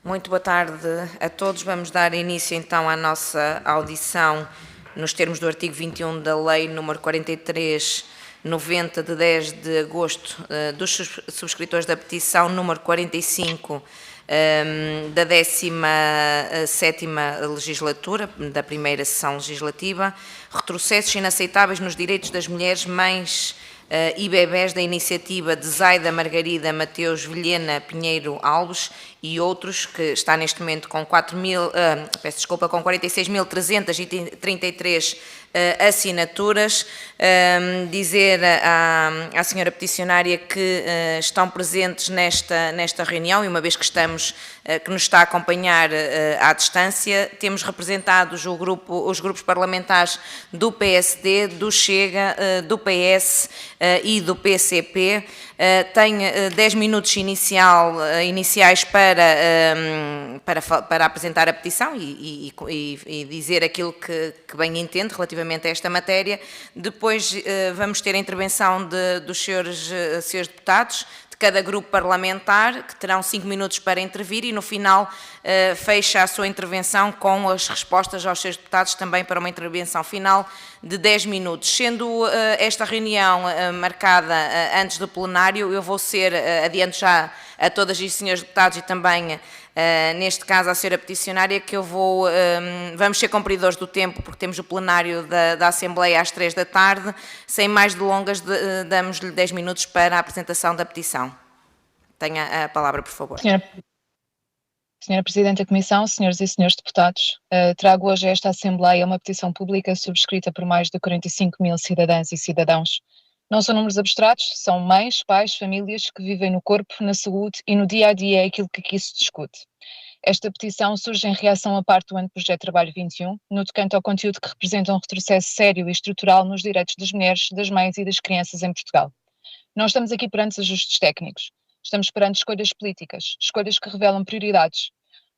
Muito boa tarde a todos. Vamos dar início então à nossa audição nos termos do artigo 21 da Lei nº 4390 de 10 de agosto dos subscritores da petição número 45 da 17ª legislatura, da primeira sessão legislativa, retrocessos inaceitáveis nos direitos das mulheres, mães e bebés da iniciativa de Zaida Margarida Mateus Vilhena Pinheiro Alves e outros, que está neste momento com 46.333 assinaturas. Dizer à senhora peticionária que estão presentes nesta reunião, e uma vez que que nos está a acompanhar à distância, temos representados os grupos parlamentares do PSD, do Chega, do PS e do PCP. Tem 10 minutos iniciais para apresentar a petição e dizer aquilo que bem entende relativamente a esta matéria. Depois vamos ter a intervenção dos senhores deputados de cada grupo parlamentar, que terão 5 minutos para intervir, e no final fecha a sua intervenção com as respostas aos seus deputados, também para uma intervenção final de 10 minutos. Sendo esta reunião marcada antes do plenário, eu vou adianto já a todas os senhores deputados e também, neste caso, à senhora peticionária, que vamos ser cumpridores do tempo, porque temos o plenário da Assembleia às 3 da tarde. Sem mais delongas, damos-lhe 10 minutos para a apresentação da petição. Tenha a palavra, por favor. Senhora Presidente da Comissão, senhoras e senhores deputados, trago hoje a esta Assembleia uma petição pública subscrita por mais de 45 mil cidadãs e cidadãos. Não são números abstratos, são mães, pais, famílias que vivem no corpo, na saúde e no dia-a-dia é aquilo que aqui se discute. Esta petição surge em reação à parte do Anteprojeto de Trabalho 21, no tocante ao conteúdo que representa um retrocesso sério e estrutural nos direitos das mulheres, das mães e das crianças em Portugal. Não estamos aqui perante ajustes técnicos, estamos perante escolhas políticas, escolhas que revelam prioridades,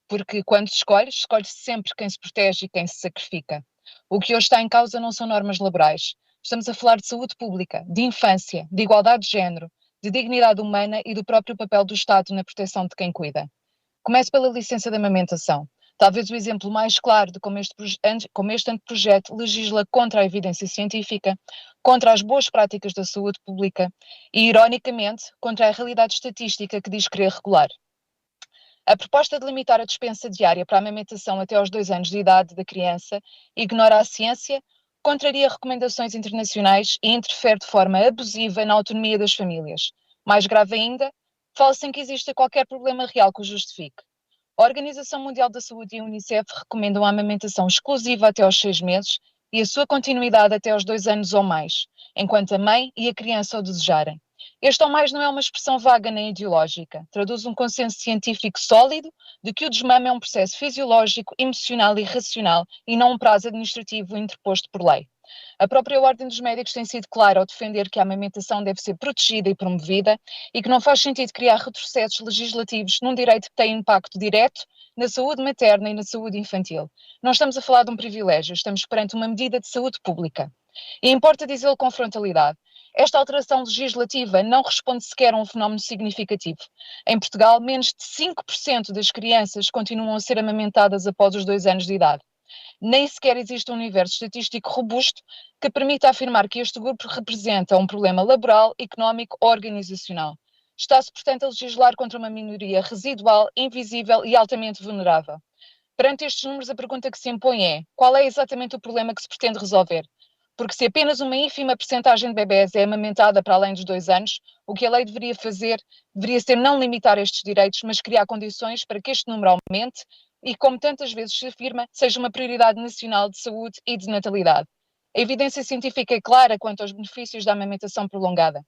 porque quando se escolhe-se sempre quem se protege e quem se sacrifica. O que hoje está em causa não são normas laborais. Estamos a falar de saúde pública, de infância, de igualdade de género, de dignidade humana e do próprio papel do Estado na proteção de quem cuida. Começo pela licença de amamentação. Talvez o exemplo mais claro de como este anteprojeto legisla contra a evidência científica, contra as boas práticas da saúde pública e, ironicamente, contra a realidade estatística que diz querer regular. A proposta de limitar a dispensa diária para a amamentação até aos 2 anos de idade da criança ignora a ciência, contraria recomendações internacionais e interfere de forma abusiva na autonomia das famílias. Mais grave ainda, fala sem que exista qualquer problema real que o justifique. A Organização Mundial da Saúde e a Unicef recomendam a amamentação exclusiva até aos 6 meses e a sua continuidade até aos 2 anos ou mais, enquanto a mãe e a criança o desejarem. Este ou mais não é uma expressão vaga nem ideológica, traduz um consenso científico sólido de que o desmame é um processo fisiológico, emocional e racional e não um prazo administrativo interposto por lei. A própria Ordem dos Médicos tem sido clara ao defender que a amamentação deve ser protegida e promovida e que não faz sentido criar retrocessos legislativos num direito que tem impacto direto na saúde materna e na saúde infantil. Não estamos a falar de um privilégio, estamos perante uma medida de saúde pública. E importa dizê-lo com frontalidade. Esta alteração legislativa não responde sequer a um fenómeno significativo. Em Portugal, menos de 5% das crianças continuam a ser amamentadas após os 2 anos de idade. Nem sequer existe um universo estatístico robusto que permita afirmar que este grupo representa um problema laboral, económico ou organizacional. Está-se, portanto, a legislar contra uma minoria residual, invisível e altamente vulnerável. Perante estes números, a pergunta que se impõe é: qual é exatamente o problema que se pretende resolver? Porque se apenas uma ínfima percentagem de bebés é amamentada para além dos 2 anos, o que a lei deveria fazer deveria ser não limitar estes direitos, mas criar condições para que este número aumente e, como tantas vezes se afirma, seja uma prioridade nacional de saúde e de natalidade. A evidência científica é clara quanto aos benefícios da amamentação prolongada.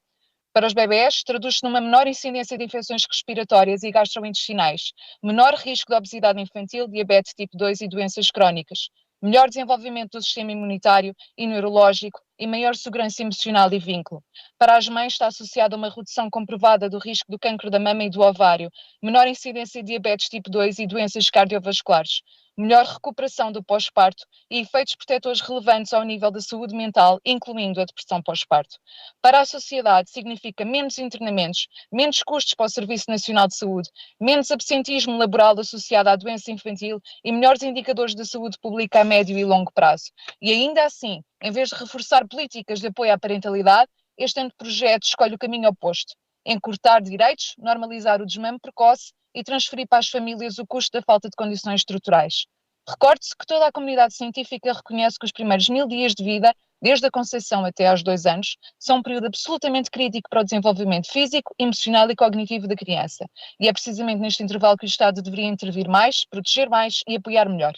Para os bebés, traduz-se numa menor incidência de infecções respiratórias e gastrointestinais, menor risco de obesidade infantil, diabetes tipo 2 e doenças crónicas, melhor desenvolvimento do sistema imunitário e neurológico e maior segurança emocional e vínculo. Para as mães está associada a uma redução comprovada do risco do cancro da mama e do ovário, menor incidência de diabetes tipo 2 e doenças cardiovasculares, melhor recuperação do pós-parto e efeitos protetores relevantes ao nível da saúde mental, incluindo a depressão pós-parto. Para a sociedade, significa menos internamentos, menos custos para o Serviço Nacional de Saúde, menos absentismo laboral associado à doença infantil e melhores indicadores de saúde pública a médio e longo prazo. E ainda assim, em vez de reforçar políticas de apoio à parentalidade, este anteprojeto escolhe o caminho oposto: encurtar direitos, normalizar o desmame precoce e transferir para as famílias o custo da falta de condições estruturais. Recorde-se que toda a comunidade científica reconhece que os primeiros 1000 dias de vida, desde a conceição até aos 2 anos, são um período absolutamente crítico para o desenvolvimento físico, emocional e cognitivo da criança. E é precisamente neste intervalo que o Estado deveria intervir mais, proteger mais e apoiar melhor.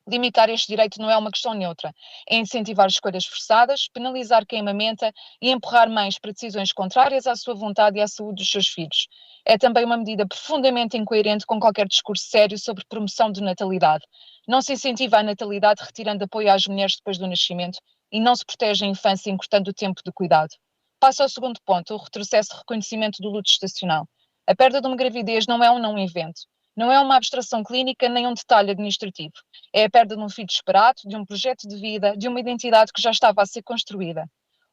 Limitar este direito não é uma questão neutra. É incentivar escolhas forçadas, penalizar quem amamenta e empurrar mães para decisões contrárias à sua vontade e à saúde dos seus filhos. É também uma medida profundamente incoerente com qualquer discurso sério sobre promoção de natalidade. Não se incentiva a natalidade retirando apoio às mulheres depois do nascimento e não se protege a infância encurtando o tempo de cuidado. Passo ao segundo ponto, o retrocesso de reconhecimento do luto gestacional. A perda de uma gravidez não é um não evento. Não é uma abstração clínica nem um detalhe administrativo. É a perda de um filho esperado, de um projeto de vida, de uma identidade que já estava a ser construída.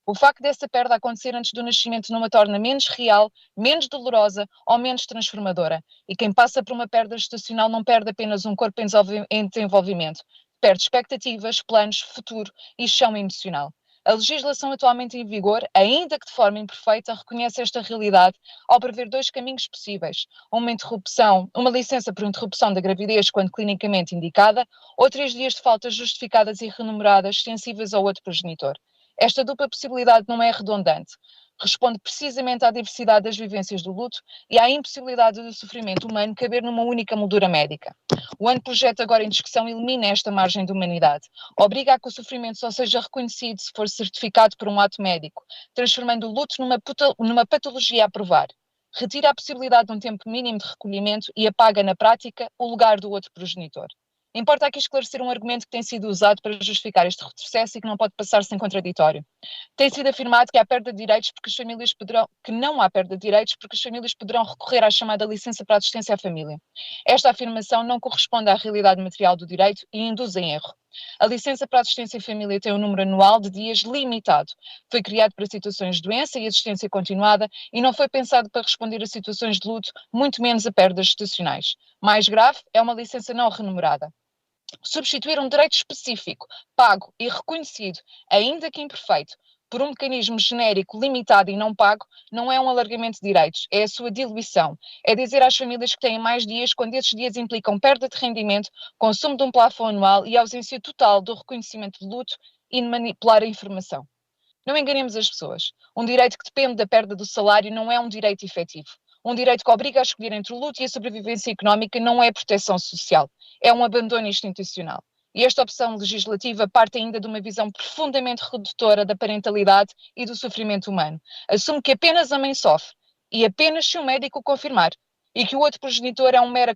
O facto dessa perda acontecer antes do nascimento não a torna menos real, menos dolorosa ou menos transformadora. E quem passa por uma perda gestacional não perde apenas um corpo em desenvolvimento, perde expectativas, planos, futuro e chão emocional. A legislação atualmente em vigor, ainda que de forma imperfeita, reconhece esta realidade ao prever 2 caminhos possíveis: uma licença por interrupção da gravidez quando clinicamente indicada, ou 3 dias de faltas justificadas e remuneradas sensíveis ao outro progenitor. Esta dupla possibilidade não é redundante. Responde precisamente à diversidade das vivências do luto e à impossibilidade do sofrimento humano caber numa única moldura médica. O anteprojeto agora em discussão elimina esta margem de humanidade, obriga a que o sofrimento só seja reconhecido se for certificado por um ato médico, transformando o luto numa patologia a provar. Retira a possibilidade de um tempo mínimo de recolhimento e apaga, na prática, o lugar do outro progenitor. Importa aqui esclarecer um argumento que tem sido usado para justificar este retrocesso e que não pode passar sem contraditório. Tem sido afirmado que há perda de direitos porque as famílias poderão, que não há perda de direitos porque as famílias poderão recorrer à chamada licença para assistência à família. Esta afirmação não corresponde à realidade material do direito e induz em erro. A licença para assistência à família tem um número anual de dias limitado. Foi criado para situações de doença e assistência continuada e não foi pensado para responder a situações de luto, muito menos a perdas gestacionais. Mais grave é uma licença não remunerada. Substituir um direito específico, pago e reconhecido, ainda que imperfeito, por um mecanismo genérico, limitado e não pago, não é um alargamento de direitos, é a sua diluição. É dizer às famílias que têm mais dias quando esses dias implicam perda de rendimento, consumo de um plafond anual e ausência total do reconhecimento de luto e de manipular a informação. Não enganemos as pessoas. Um direito que depende da perda do salário não é um direito efetivo. Um direito que obriga a escolher entre o luto e a sobrevivência económica não é proteção social. É um abandono institucional. E esta opção legislativa parte ainda de uma visão profundamente redutora da parentalidade e do sofrimento humano. Assume que apenas a mãe sofre, e apenas se o médico o confirmar, e que o outro progenitor é um mero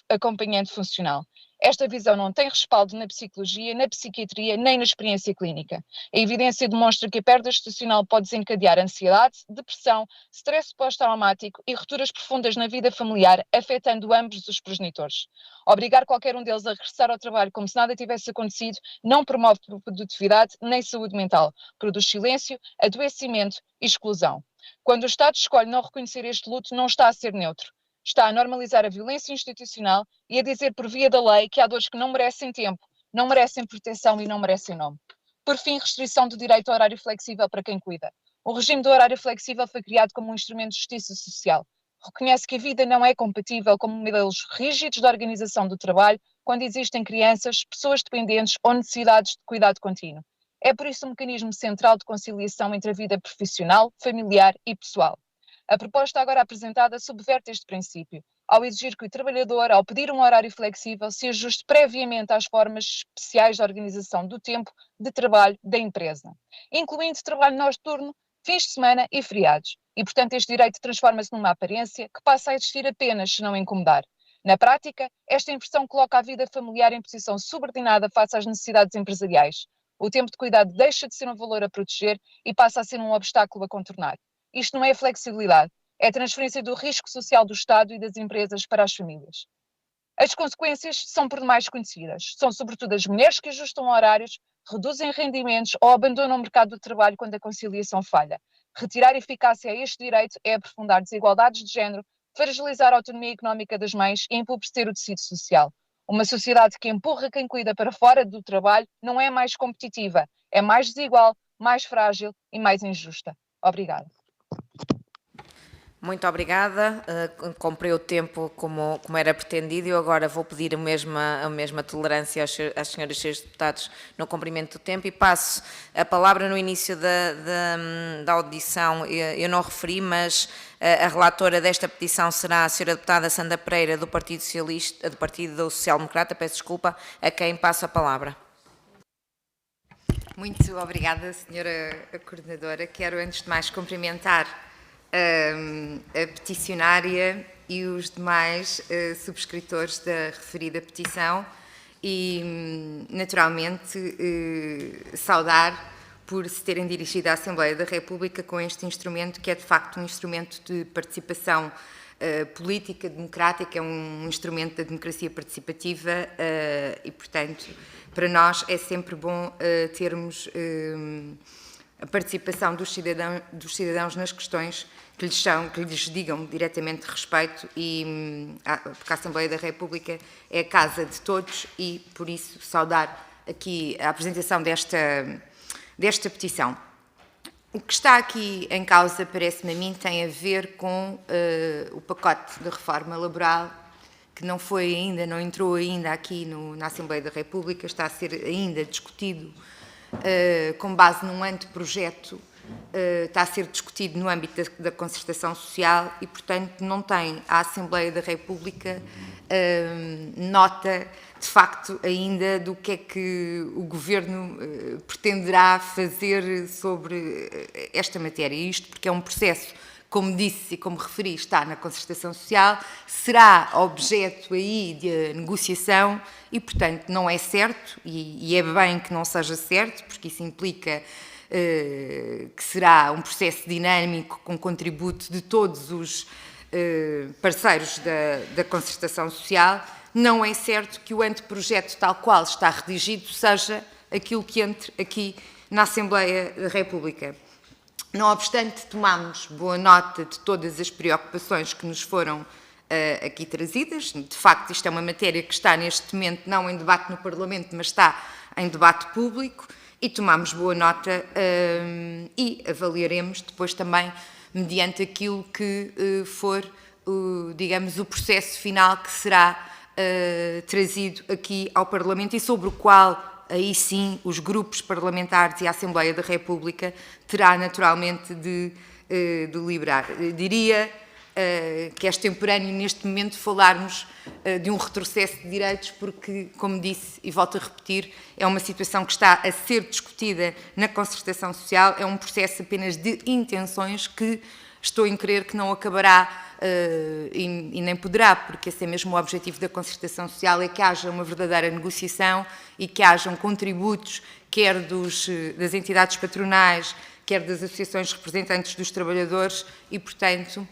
acompanhante funcional. Esta visão não tem respaldo na psicologia, na psiquiatria, nem na experiência clínica. A evidência demonstra que a perda gestacional pode desencadear ansiedade, depressão, stress pós-traumático e rupturas profundas na vida familiar, afetando ambos os progenitores. Obrigar qualquer um deles a regressar ao trabalho como se nada tivesse acontecido não promove produtividade nem saúde mental. Produz silêncio, adoecimento e exclusão. Quando o Estado escolhe não reconhecer este luto, não está a ser neutro. Está a normalizar a violência institucional e a dizer por via da lei que há dores que não merecem tempo, não merecem proteção e não merecem nome. Por fim, restrição do direito ao horário flexível para quem cuida. O regime do horário flexível foi criado como um instrumento de justiça social. Reconhece que a vida não é compatível com modelos rígidos de organização do trabalho quando existem crianças, pessoas dependentes ou necessidades de cuidado contínuo. É por isso um mecanismo central de conciliação entre a vida profissional, familiar e pessoal. A proposta agora apresentada subverte este princípio, ao exigir que o trabalhador, ao pedir um horário flexível, se ajuste previamente às formas especiais de organização do tempo de trabalho da empresa, incluindo trabalho noturno, fins de semana e feriados. E, portanto, este direito transforma-se numa aparência que passa a existir apenas se não incomodar. Na prática, esta inversão coloca a vida familiar em posição subordinada face às necessidades empresariais. O tempo de cuidado deixa de ser um valor a proteger e passa a ser um obstáculo a contornar. Isto não é flexibilidade, é a transferência do risco social do Estado e das empresas para as famílias. As consequências são por demais conhecidas. São sobretudo as mulheres que ajustam horários, reduzem rendimentos ou abandonam o mercado do trabalho quando a conciliação falha. Retirar eficácia a este direito é aprofundar desigualdades de género, fragilizar a autonomia económica das mães e empobrecer o tecido social. Uma sociedade que empurra quem cuida para fora do trabalho não é mais competitiva, é mais desigual, mais frágil e mais injusta. Obrigada. Muito obrigada, comprei o tempo como era pretendido e eu agora vou pedir a mesma tolerância às senhoras e senhores deputados no cumprimento do tempo e passo a palavra no início da audição, eu não referi, mas a relatora desta petição será a senhora deputada Sandra Pereira do Partido Socialista, do Partido Social Democrata, peço desculpa, a quem passo a palavra. Muito obrigada, senhora coordenadora. Quero antes de mais cumprimentar a peticionária e os demais subscritores da referida petição e, naturalmente, saudar por se terem dirigido à Assembleia da República com este instrumento, que é, de facto, um instrumento de participação política, democrática, é um instrumento da democracia participativa e, portanto, para nós é sempre bom termos a participação dos cidadãos nas questões que lhes digam diretamente respeito, porque a Assembleia da República é a casa de todos e, por isso, saudar aqui a apresentação desta petição. O que está aqui em causa, parece-me a mim, tem a ver com o pacote de reforma laboral que não entrou ainda aqui na Assembleia da República, está a ser ainda discutido com base num anteprojeto, está a ser discutido no âmbito da concertação social e, portanto, não tem a Assembleia da República nota, de facto, ainda do que é que o Governo pretenderá fazer sobre esta matéria. Isto porque é um processo, como disse e como referi, está na concertação social, será objeto aí de negociação e, portanto, não é certo, e é bem que não seja certo, porque isso implica que será um processo dinâmico com contributo de todos os parceiros da concertação social. Não é certo que o anteprojeto tal qual está redigido seja aquilo que entre aqui na Assembleia da República. Não obstante, tomamos boa nota de todas as preocupações que nos foram aqui trazidas. De facto, isto é uma matéria que está neste momento não em debate no Parlamento, mas está em debate público e tomamos boa nota e avaliaremos depois também, mediante aquilo que for, digamos, o processo final que será trazido aqui ao Parlamento e sobre o qual aí sim os grupos parlamentares e a Assembleia da República terá naturalmente de deliberar. Diria que é extemporâneo neste momento falarmos de um retrocesso de direitos porque, como disse e volto a repetir, é uma situação que está a ser discutida na concertação social, é um processo apenas de intenções que estou em crer que não acabará e nem poderá, porque esse é mesmo o objetivo da concertação social, é que haja uma verdadeira negociação e que hajam contributos, quer das entidades patronais, quer das associações representantes dos trabalhadores e, portanto,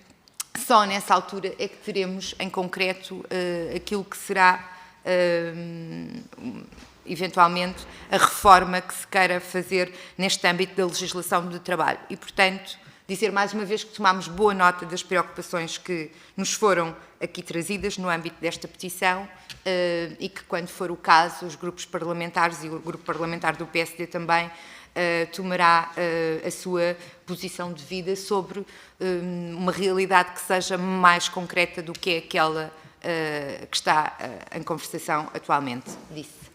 só nessa altura é que teremos em concreto aquilo que será eventualmente a reforma que se queira fazer neste âmbito da legislação de trabalho. E, portanto, dizer mais uma vez que tomamos boa nota das preocupações que nos foram aqui trazidas no âmbito desta petição e que, quando for o caso, os grupos parlamentares e o grupo parlamentar do PSD também tomará a sua posição devida sobre uma realidade que seja mais concreta do que é aquela que está em conversação atualmente. Disse.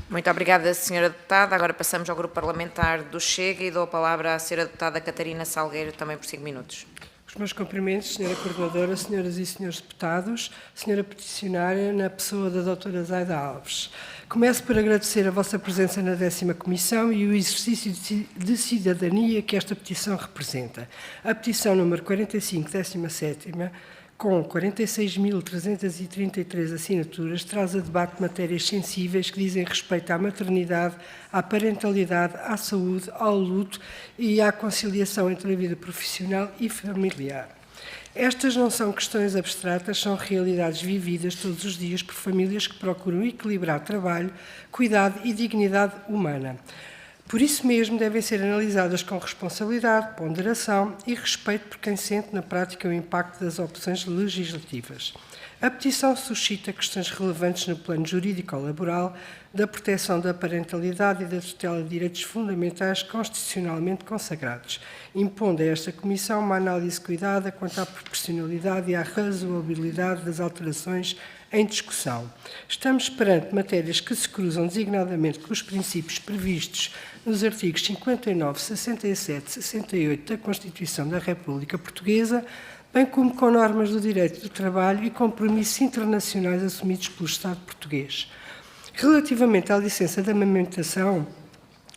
Muito obrigada, Sra. Deputada. Agora passamos ao Grupo Parlamentar do Chega e dou a palavra à Sra. Deputada Catarina Salgueiro, também por 5 minutos. Os meus cumprimentos, Sra. Coordenadora, Sras. e Srs. Deputados, Sra. Peticionária, na pessoa da Dra. Zaida Alves. Começo por agradecer a vossa presença na 10ª Comissão e o exercício de cidadania que esta petição representa. A petição número 45, 17ª, com 46.333 assinaturas, traz a debate matérias sensíveis que dizem respeito à maternidade, à parentalidade, à saúde, ao luto e à conciliação entre a vida profissional e familiar. Estas não são questões abstratas, são realidades vividas todos os dias por famílias que procuram equilibrar trabalho, cuidado e dignidade humana. Por isso mesmo, devem ser analisadas com responsabilidade, ponderação e respeito por quem sente na prática o impacto das opções legislativas. A petição suscita questões relevantes no plano jurídico-laboral, da proteção da parentalidade e da tutela de direitos fundamentais constitucionalmente consagrados, impondo a esta Comissão uma análise cuidada quanto à proporcionalidade e à razoabilidade das alterações em discussão. Estamos perante matérias que se cruzam designadamente com os princípios previstos nos artigos 59, 67 e 68 da Constituição da República Portuguesa, bem como com normas do direito do trabalho e compromissos internacionais assumidos pelo Estado português. Relativamente à licença de amamentação,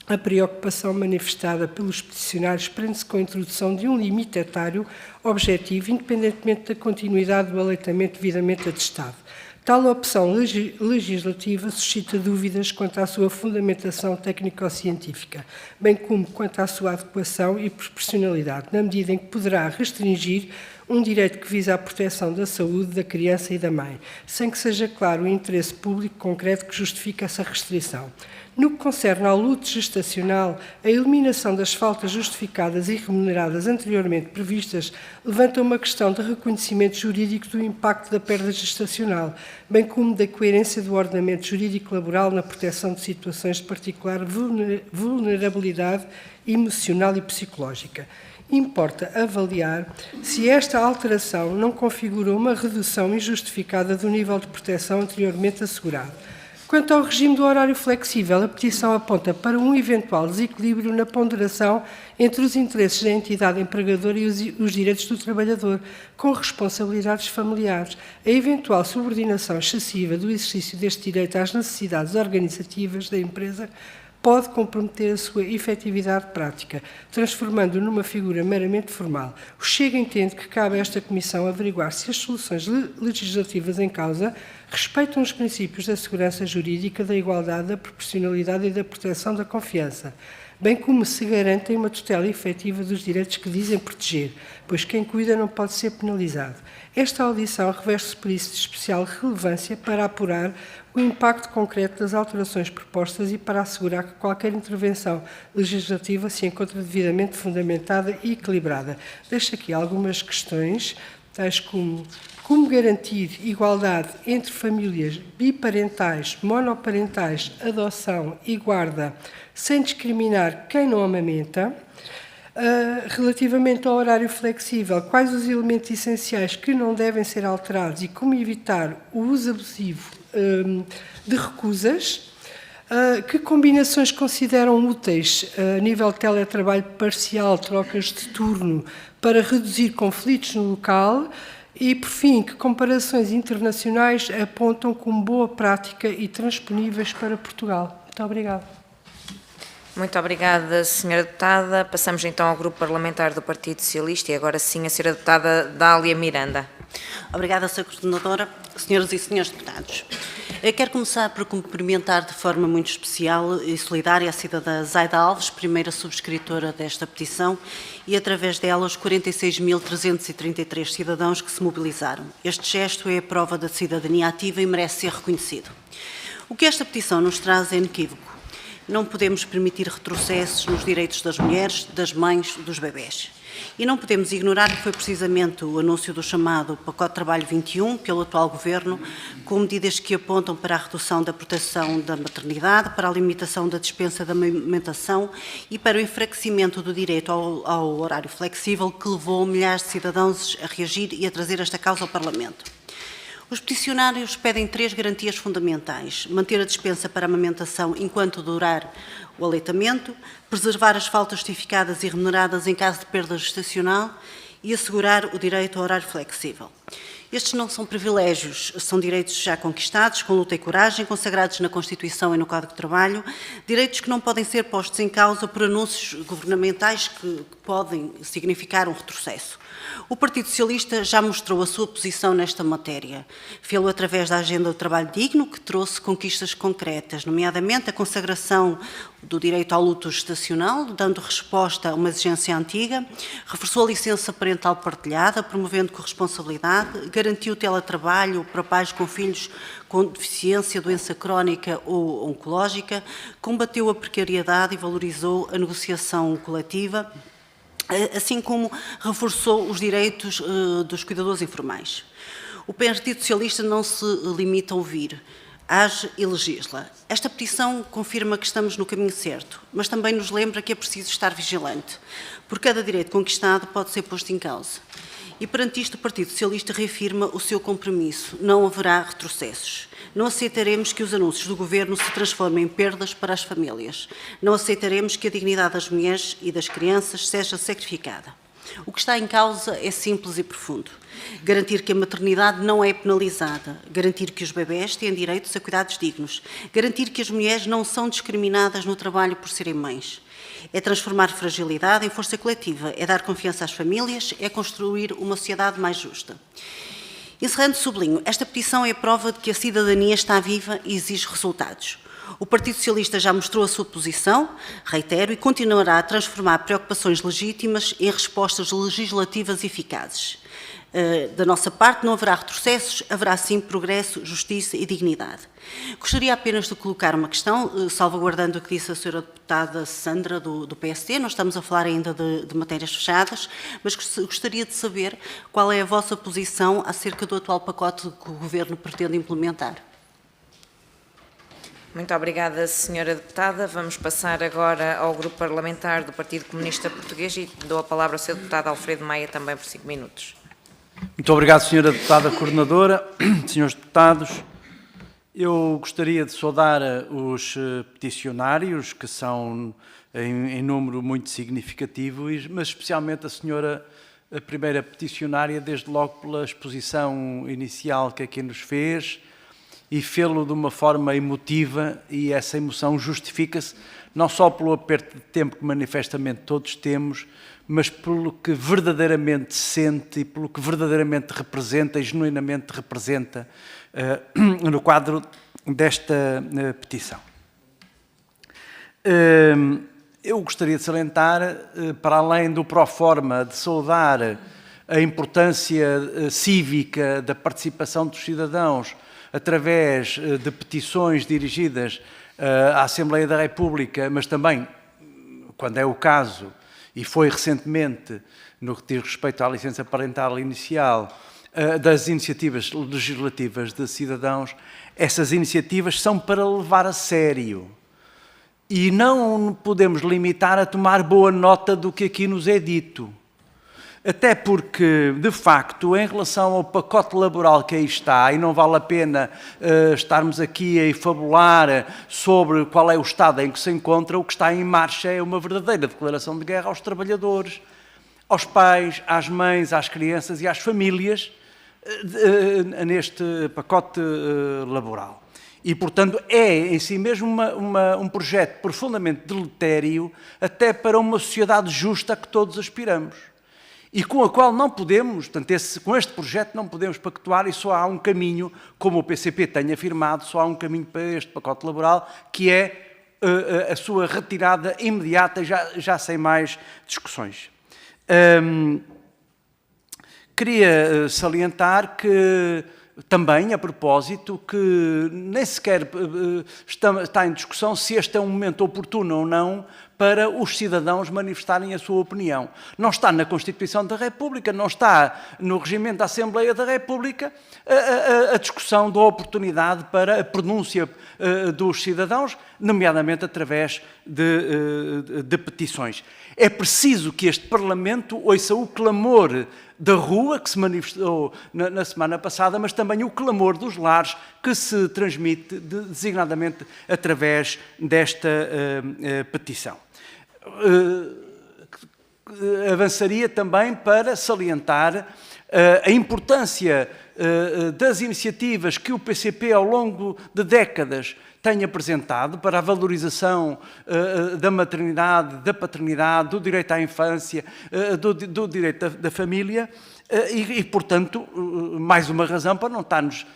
a preocupação manifestada pelos peticionários prende-se com a introdução de um limite etário objetivo, independentemente da continuidade do aleitamento devidamente atestado. Tal opção legislativa suscita dúvidas quanto à sua fundamentação técnico-científica, bem como quanto à sua adequação e proporcionalidade, na medida em que poderá restringir um direito que visa a proteção da saúde da criança e da mãe, sem que seja claro o interesse público concreto que justifica essa restrição. No que concerne ao luto gestacional, a eliminação das faltas justificadas e remuneradas anteriormente previstas levanta uma questão de reconhecimento jurídico do impacto da perda gestacional, bem como da coerência do ordenamento jurídico laboral na proteção de situações de particular vulnerabilidade emocional e psicológica. Importa avaliar se esta alteração não configura uma redução injustificada do nível de proteção anteriormente assegurado. Quanto ao regime do horário flexível, a petição aponta para um eventual desequilíbrio na ponderação entre os interesses da entidade empregadora e os direitos do trabalhador, com responsabilidades familiares. A eventual subordinação excessiva do exercício deste direito às necessidades organizativas da empresa pode comprometer a sua efetividade prática, transformando-o numa figura meramente formal. O Chega entende que cabe a esta Comissão averiguar se as soluções legislativas em causa respeitam os princípios da segurança jurídica, da igualdade, da proporcionalidade e da proteção da confiança, bem como se garantem uma tutela efetiva dos direitos que dizem proteger, pois quem cuida não pode ser penalizado. Esta audição reveste-se por isso de especial relevância para apurar o impacto concreto das alterações propostas e para assegurar que qualquer intervenção legislativa se encontre devidamente fundamentada e equilibrada. Deixo aqui algumas questões, tais como garantir igualdade entre famílias biparentais, monoparentais, adoção e guarda, sem discriminar quem não amamenta. Relativamente ao horário flexível, quais os elementos essenciais que não devem ser alterados e como evitar o uso abusivo de recusas, que combinações consideram úteis a nível de teletrabalho parcial, trocas de turno, para reduzir conflitos no local e, por fim, que comparações internacionais apontam como boa prática e transponíveis para Portugal. Muito obrigada. Muito obrigada, Sra. Deputada. Passamos então ao Grupo Parlamentar do Partido Socialista e agora sim a Sra. Deputada Dália Miranda. Obrigada, Sra. Coordenadora, senhoras e senhores deputados. Eu quero começar por cumprimentar de forma muito especial e solidária a cidadã Zaida Alves, primeira subscritora desta petição, e através dela os 46.333 cidadãos que se mobilizaram. Este gesto é a prova da cidadania ativa e merece ser reconhecido. O que esta petição nos traz é inequívoco. Não podemos permitir retrocessos nos direitos das mulheres, das mães, dos bebés. E não podemos ignorar que foi precisamente o anúncio do chamado Pacote de Trabalho 21 pelo atual Governo, com medidas que apontam para a redução da proteção da maternidade, para a limitação da dispensa da amamentação e para o enfraquecimento do direito ao horário flexível, que levou milhares de cidadãos a reagir e a trazer esta causa ao Parlamento. Os peticionários pedem 3 garantias fundamentais: manter a dispensa para a amamentação enquanto durar o aleitamento, preservar as faltas justificadas e remuneradas em caso de perda gestacional e assegurar o direito ao horário flexível. Estes não são privilégios, são direitos já conquistados, com luta e coragem, consagrados na Constituição e no Código de Trabalho, direitos que não podem ser postos em causa por anúncios governamentais que podem significar um retrocesso. O Partido Socialista já mostrou a sua posição nesta matéria. Fê-lo através da Agenda do Trabalho Digno, que trouxe conquistas concretas, nomeadamente a consagração do direito ao luto gestacional, dando resposta a uma exigência antiga, reforçou a licença parental partilhada, promovendo corresponsabilidade, garantiu o teletrabalho para pais com filhos com deficiência, doença crónica ou oncológica, combateu a precariedade e valorizou a negociação coletiva, assim como reforçou os direitos dos cuidadores informais. O Partido Socialista não se limita a ouvir, age e legisla. Esta petição confirma que estamos no caminho certo, mas também nos lembra que é preciso estar vigilante, porque cada direito conquistado pode ser posto em causa. E perante isto o Partido Socialista reafirma o seu compromisso. Não haverá retrocessos. Não aceitaremos que os anúncios do Governo se transformem em perdas para as famílias. Não aceitaremos que a dignidade das mulheres e das crianças seja sacrificada. O que está em causa é simples e profundo. Garantir que a maternidade não é penalizada. Garantir que os bebés têm direitos a cuidados dignos. Garantir que as mulheres não são discriminadas no trabalho por serem mães. É transformar fragilidade em força coletiva. É dar confiança às famílias. É construir uma sociedade mais justa. Encerrando, sublinho, esta petição é a prova de que a cidadania está viva e exige resultados. O Partido Socialista já mostrou a sua posição, reitero, e continuará a transformar preocupações legítimas em respostas legislativas eficazes. Da nossa parte, não haverá retrocessos, haverá sim progresso, justiça e dignidade. Gostaria apenas de colocar uma questão, salvaguardando o que disse a Sra. Deputada Sandra, do PSD, não estamos a falar ainda de matérias fechadas, mas gostaria de saber qual é a vossa posição acerca do atual pacote que o Governo pretende implementar. Muito obrigada, Sra. Deputada. Vamos passar agora ao Grupo Parlamentar do Partido Comunista Português e dou a palavra ao Sr. Deputado Alfredo Maia, também por 5 minutos. Muito obrigado, Sra. Deputada Coordenadora, Srs. Deputados. Eu gostaria de saudar os peticionários, que são em número muito significativo, mas especialmente a primeira peticionária, desde logo pela exposição inicial que aqui nos fez, e fê-lo de uma forma emotiva, e essa emoção justifica-se não só pelo aperto de tempo que manifestamente todos temos, mas pelo que verdadeiramente sente e pelo que verdadeiramente representa e genuinamente representa no quadro desta petição. Eu gostaria de salientar, para além do proforma, de saudar a importância cívica da participação dos cidadãos através de petições dirigidas à Assembleia da República, mas também, quando é o caso, e foi recentemente, no que diz respeito à licença parental inicial, das iniciativas legislativas de cidadãos, essas iniciativas são para levar a sério. E não podemos limitar a tomar boa nota do que aqui nos é dito. Até porque, de facto, em relação ao pacote laboral que aí está, e não vale a pena estarmos aqui a efabular sobre qual é o estado em que se encontra, o que está em marcha é uma verdadeira declaração de guerra aos trabalhadores, aos pais, às mães, às crianças e às famílias neste pacote laboral. E, portanto, é em si mesmo um projeto profundamente deletério até para uma sociedade justa a que todos aspiramos. E com a qual não podemos, portanto, com este projeto não podemos pactuar, e só há um caminho, como o PCP tem afirmado, só há um caminho para este pacote laboral, que é a sua retirada imediata, já sem mais discussões. Queria salientar que, também, a propósito, que nem sequer está em discussão se este é um momento oportuno ou não para os cidadãos manifestarem a sua opinião. Não está na Constituição da República, não está no regimento da Assembleia da República a discussão da oportunidade para a pronúncia dos cidadãos, nomeadamente através de petições. É preciso que este Parlamento ouça o clamor da rua, que se manifestou na semana passada, mas também o clamor dos lares, que se transmite designadamente através desta petição. Avançaria também para salientar a importância das iniciativas que o PCP ao longo de décadas tem apresentado para a valorização da maternidade, da paternidade, do direito à infância, do direito da família, portanto, mais uma razão para não estarmos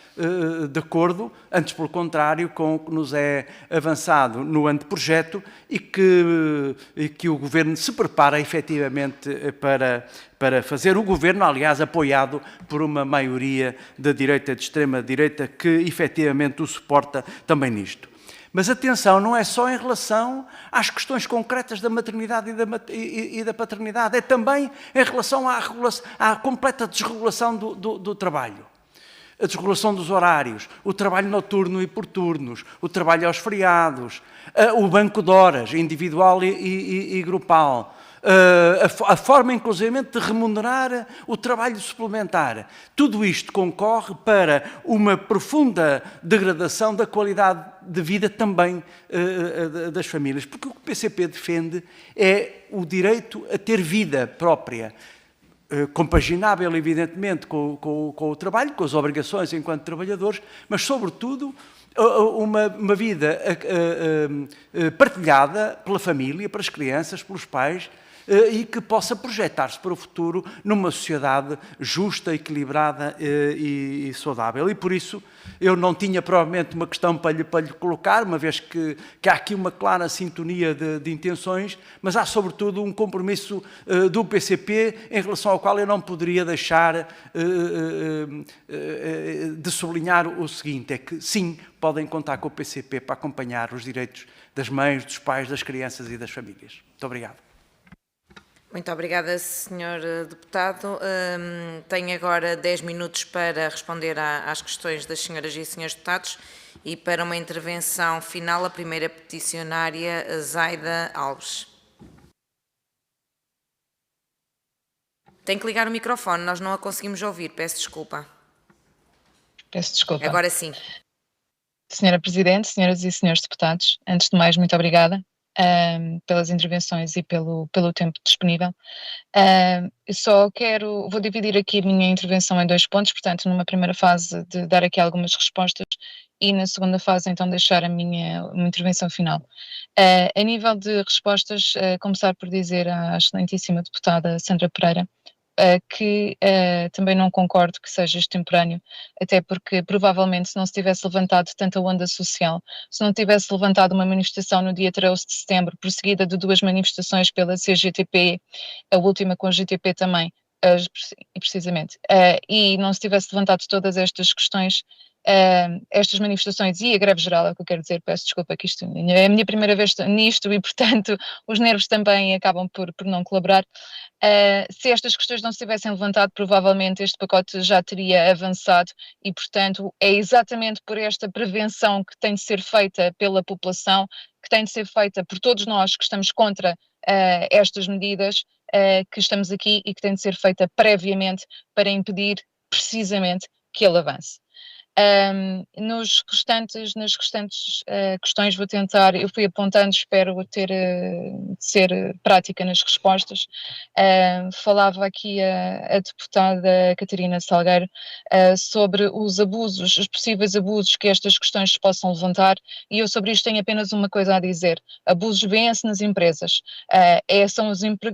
de acordo, antes pelo contrário, com o que nos é avançado no anteprojeto e que o Governo se prepara efetivamente para fazer. O Governo, aliás, apoiado por uma maioria da direita, de extrema-direita, que efetivamente o suporta também nisto. Mas atenção, não é só em relação às questões concretas da maternidade e da paternidade, é também em relação à completa desregulação do trabalho. A desregulação dos horários, o trabalho noturno e por turnos, o trabalho aos feriados, o banco de horas, individual e grupal, a forma, inclusivamente, de remunerar o trabalho suplementar. Tudo isto concorre para uma profunda degradação da qualidade de vida também das famílias. Porque o que o PCP defende é o direito a ter vida própria, compaginável, evidentemente, com o trabalho, com as obrigações enquanto trabalhadores, mas, sobretudo, uma vida partilhada pela família, pelas crianças, pelos pais, e que possa projetar-se para o futuro numa sociedade justa, equilibrada e saudável. E por isso eu não tinha provavelmente uma questão para lhe colocar, uma vez que há aqui uma clara sintonia de intenções, mas há sobretudo um compromisso do PCP em relação ao qual eu não poderia deixar de sublinhar o seguinte, é que sim, podem contar com o PCP para acompanhar os direitos das mães, dos pais, das crianças e das famílias. Muito obrigado. Muito obrigada, Sr. Deputado. Tenho agora 10 minutos para responder às questões das senhoras e senhores deputados e para uma intervenção final, a primeira peticionária, Zaida Alves. Tem que ligar o microfone, nós não a conseguimos ouvir, peço desculpa. Peço desculpa. Agora sim. Senhora Presidente, senhoras e senhores deputados, antes de mais, muito obrigada pelas intervenções e pelo tempo disponível. Vou dividir aqui a minha intervenção em 2 pontos, portanto, numa primeira fase de dar aqui algumas respostas e na segunda fase, então, deixar uma intervenção final. A nível de respostas, começar por dizer à excelentíssima deputada Sandra Pereira, que também não concordo que seja extemporâneo, até porque provavelmente se não se tivesse levantado tanta onda social, se não tivesse levantado uma manifestação no dia 13 de setembro, perseguida de 2 manifestações pela CGTP, a última com a GTP também, precisamente, e não se tivesse levantado todas estas questões, estas manifestações e a greve geral, é o que eu quero dizer, peço desculpa que isto é a minha primeira vez nisto e, portanto, os nervos também acabam por não colaborar. Se estas questões não se tivessem levantado, provavelmente este pacote já teria avançado e, portanto, é exatamente por esta prevenção que tem de ser feita pela população, que tem de ser feita por todos nós que estamos contra estas medidas, que estamos aqui e que tem de ser feita previamente para impedir precisamente que ele avance. Nas restantes questões vou tentar, eu fui apontando, espero ser prática nas respostas. Falava aqui a deputada Catarina Salgueiro sobre os abusos, os possíveis abusos que estas questões se possam levantar, e eu sobre isto tenho apenas uma coisa a dizer: abusos vêem-se nas empresas,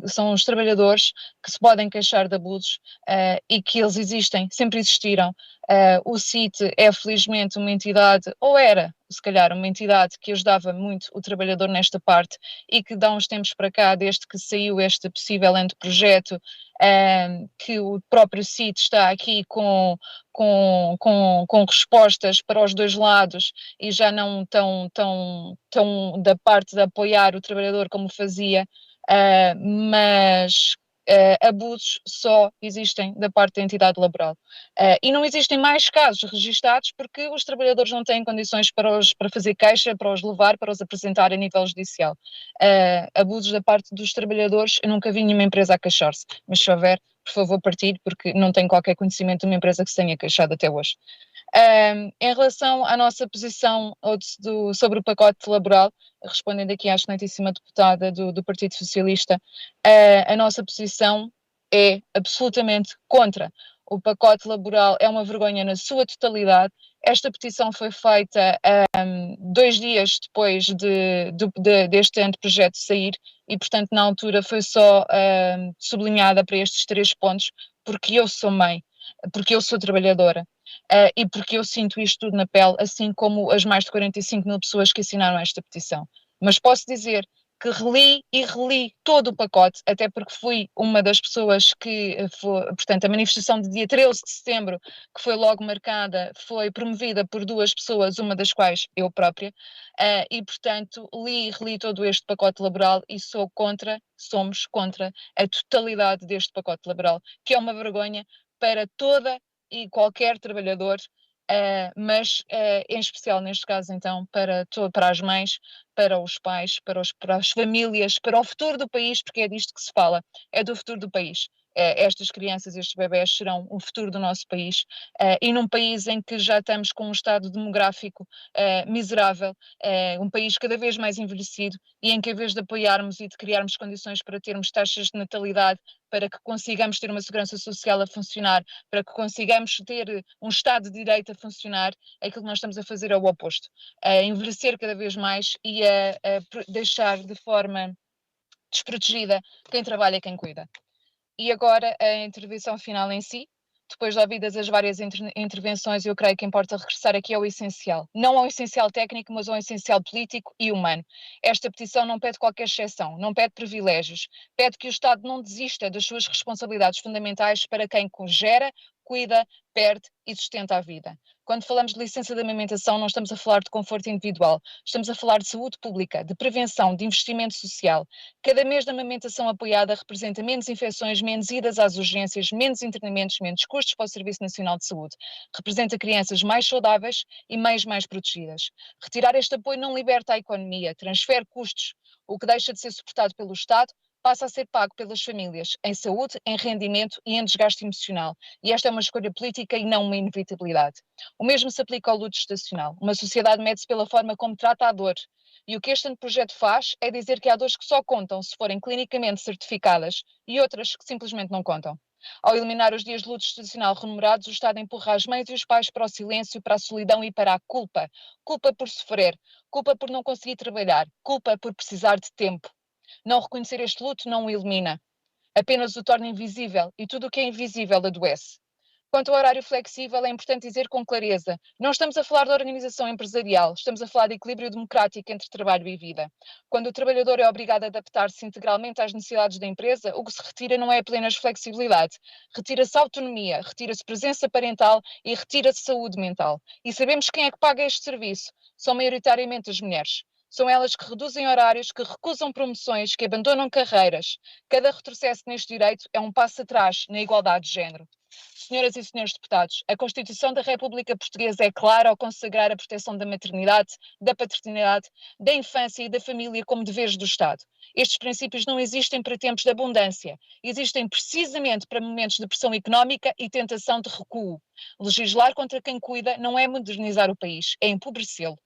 são os trabalhadores que se podem queixar de abusos e que eles existem, sempre existiram. O CIT é felizmente uma entidade, ou era se calhar uma entidade que ajudava muito o trabalhador nesta parte e que dá uns tempos para cá, desde que saiu este possível anteprojeto, que o próprio CIT está aqui com respostas para os 2 lados e já não tão da parte de apoiar o trabalhador como fazia, mas abusos só existem da parte da entidade laboral. E não existem mais casos registados porque os trabalhadores não têm condições para fazer queixa, para os levar, para os apresentar a nível judicial. Abusos da parte dos trabalhadores, eu nunca vi nenhuma empresa a queixar-se, mas se houver, por favor, partilhe, porque não tenho qualquer conhecimento de uma empresa que se tenha queixado até hoje. Em relação à nossa posição sobre o pacote laboral, respondendo aqui à excelentíssima deputada do Partido Socialista, a nossa posição é absolutamente contra O pacote laboral é uma vergonha na sua totalidade. Esta petição foi feita 2 dias depois deste anteprojeto sair e, portanto, na altura foi só sublinhada para estes 3 pontos, porque eu sou mãe, porque eu sou trabalhadora e porque eu sinto isto tudo na pele, assim como as mais de 45 mil pessoas que assinaram esta petição. Mas posso dizer que reli todo o pacote, até porque fui uma das pessoas que, portanto, a manifestação de dia 13 de setembro, que foi logo marcada, foi promovida por 2 pessoas, uma das quais eu própria, e, portanto, li e reli todo este pacote laboral e somos contra a totalidade deste pacote laboral, que é uma vergonha para toda e qualquer trabalhador, mas em especial neste caso então para as mães, para os pais, para as famílias, para o futuro do país, porque é disto que se fala, é do futuro do país. Estas crianças, estes bebés serão o futuro do nosso país, e num país em que já estamos com um estado demográfico miserável, um país cada vez mais envelhecido e em que, em vez de apoiarmos e de criarmos condições para termos taxas de natalidade, para que consigamos ter uma segurança social a funcionar, para que consigamos ter um Estado de Direito a funcionar, aquilo que nós estamos a fazer é o oposto, a envelhecer cada vez mais e a deixar de forma desprotegida quem trabalha e quem cuida. E agora a intervenção final em si. Depois de ouvidas as várias intervenções, eu creio que importa regressar aqui ao essencial. Não ao essencial técnico, mas ao essencial político e humano. Esta petição não pede qualquer exceção, não pede privilégios, pede que o Estado não desista das suas responsabilidades fundamentais para quem gera, cuida, perde e sustenta a vida. Quando falamos de licença de amamentação, não estamos a falar de conforto individual, estamos a falar de saúde pública, de prevenção, de investimento social. Cada mês de amamentação apoiada representa menos infecções, menos idas às urgências, menos internamentos, menos custos para o Serviço Nacional de Saúde. Representa crianças mais saudáveis e mães mais protegidas. Retirar este apoio não liberta a economia, transfere custos. O que deixa de ser suportado pelo Estado passa a ser pago pelas famílias, em saúde, em rendimento e em desgaste emocional. E esta é uma escolha política e não uma inevitabilidade. O mesmo se aplica ao luto gestacional. Uma sociedade mede-se pela forma como trata a dor. E o que este projeto faz é dizer que há dores que só contam se forem clinicamente certificadas e outras que simplesmente não contam. Ao eliminar os dias de luto gestacional remunerados, o Estado empurra as mães e os pais para o silêncio, para a solidão e para a culpa. Culpa por sofrer, culpa por não conseguir trabalhar, culpa por precisar de tempo. Não reconhecer este luto não o elimina, apenas o torna invisível e tudo o que é invisível adoece. Quanto ao horário flexível, é importante dizer com clareza, não estamos a falar de organização empresarial, estamos a falar de equilíbrio democrático entre trabalho e vida. Quando o trabalhador é obrigado a adaptar-se integralmente às necessidades da empresa, o que se retira não é apenas flexibilidade, retira-se autonomia, retira-se presença parental e retira-se saúde mental. E sabemos quem é que paga este serviço, são maioritariamente as mulheres. São elas que reduzem horários, que recusam promoções, que abandonam carreiras. Cada retrocesso neste direito é um passo atrás na igualdade de género. Senhoras e senhores deputados, a Constituição da República Portuguesa é clara ao consagrar a proteção da maternidade, da paternidade, da infância e da família como deveres do Estado. Estes princípios não existem para tempos de abundância, existem precisamente para momentos de pressão económica e tentação de recuo. Legislar contra quem cuida não é modernizar o país, é empobrecê-lo.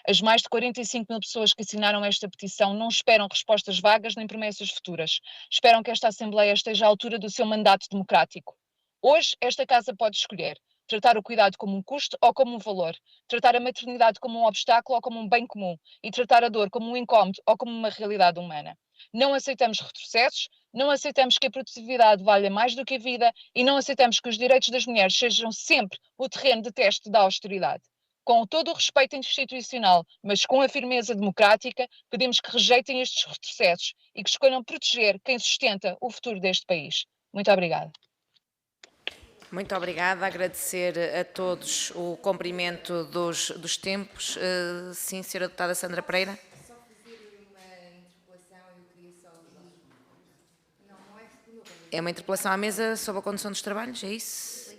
As mais de 45 mil pessoas que assinaram esta petição não esperam respostas vagas nem promessas futuras. Esperam que esta Assembleia esteja à altura do seu mandato democrático. Hoje, esta Casa pode escolher tratar o cuidado como um custo ou como um valor, tratar a maternidade como um obstáculo ou como um bem comum e tratar a dor como um incómodo ou como uma realidade humana. Não aceitamos retrocessos, não aceitamos que a produtividade valha mais do que a vida e não aceitamos que os direitos das mulheres sejam sempre o terreno de teste da austeridade. Com todo o respeito institucional, mas com a firmeza democrática, pedimos que rejeitem estes retrocessos e que escolham proteger quem sustenta o futuro deste país. Muito obrigada. Muito obrigada. Agradecer a todos o cumprimento dos tempos. Sim, Sra. Deputada Sandra Pereira. Só fazer uma interpelação, eu queria só... Não é É uma interpelação à mesa sobre a condução dos trabalhos, é isso?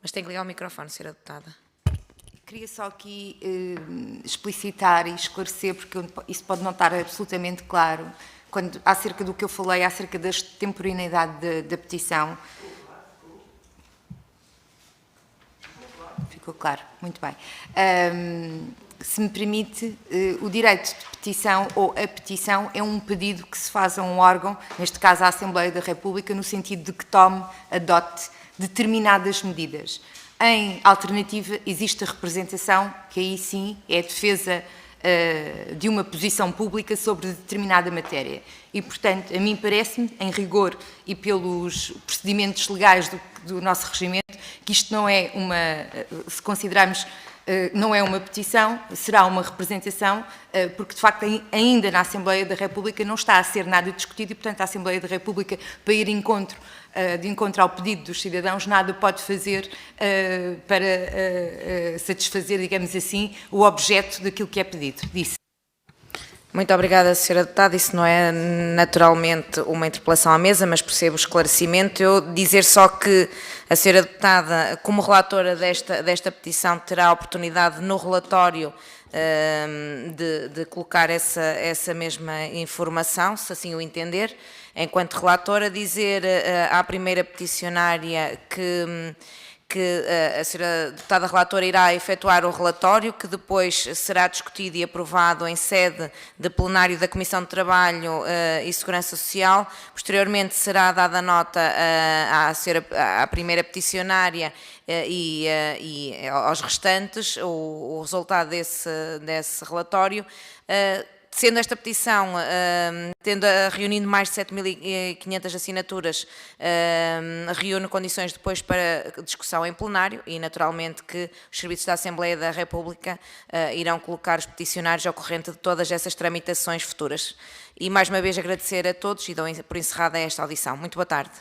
Mas tem que ligar o microfone, Sra. Deputada. Queria só aqui explicitar e esclarecer, porque isso pode não estar absolutamente claro, acerca do que eu falei, acerca da extemporaneidade da petição. Ficou claro, muito bem. Se me permite, o direito de petição ou a petição é um pedido que se faz a um órgão, neste caso a Assembleia da República, no sentido de que tome, adote determinadas medidas. Em alternativa, existe a representação, que aí sim é a defesa de uma posição pública sobre determinada matéria. E, portanto, a mim parece-me, em rigor e pelos procedimentos legais do nosso regimento, que isto não é se considerarmos, não é uma petição, será uma representação, porque, de facto, ainda na Assembleia da República não está a ser nada discutido e, portanto, a Assembleia da República, para ir de encontro ao pedido dos cidadãos, nada pode fazer para satisfazer, digamos assim, o objeto daquilo que é pedido. Disse. Muito obrigada, Sra. Deputada. Isso não é naturalmente uma interpelação à mesa, mas percebo o esclarecimento. Eu dizer só que a Sra. Deputada, como relatora desta petição, terá a oportunidade no relatório de colocar essa mesma informação, se assim o entender. Enquanto relatora, dizer à primeira peticionária que a Sra. Deputada relatora irá efetuar o relatório, que depois será discutido e aprovado em sede de plenário da Comissão de Trabalho e Segurança Social. Posteriormente será dada nota à primeira peticionária e aos restantes o resultado desse relatório. Sendo esta petição, tendo reunido mais de 7.500 assinaturas, reúne condições depois para discussão em plenário e, naturalmente, que os serviços da Assembleia da República irão colocar os peticionários ao corrente de todas essas tramitações futuras. E, mais uma vez, agradecer a todos e dou por encerrada esta audição. Muito boa tarde.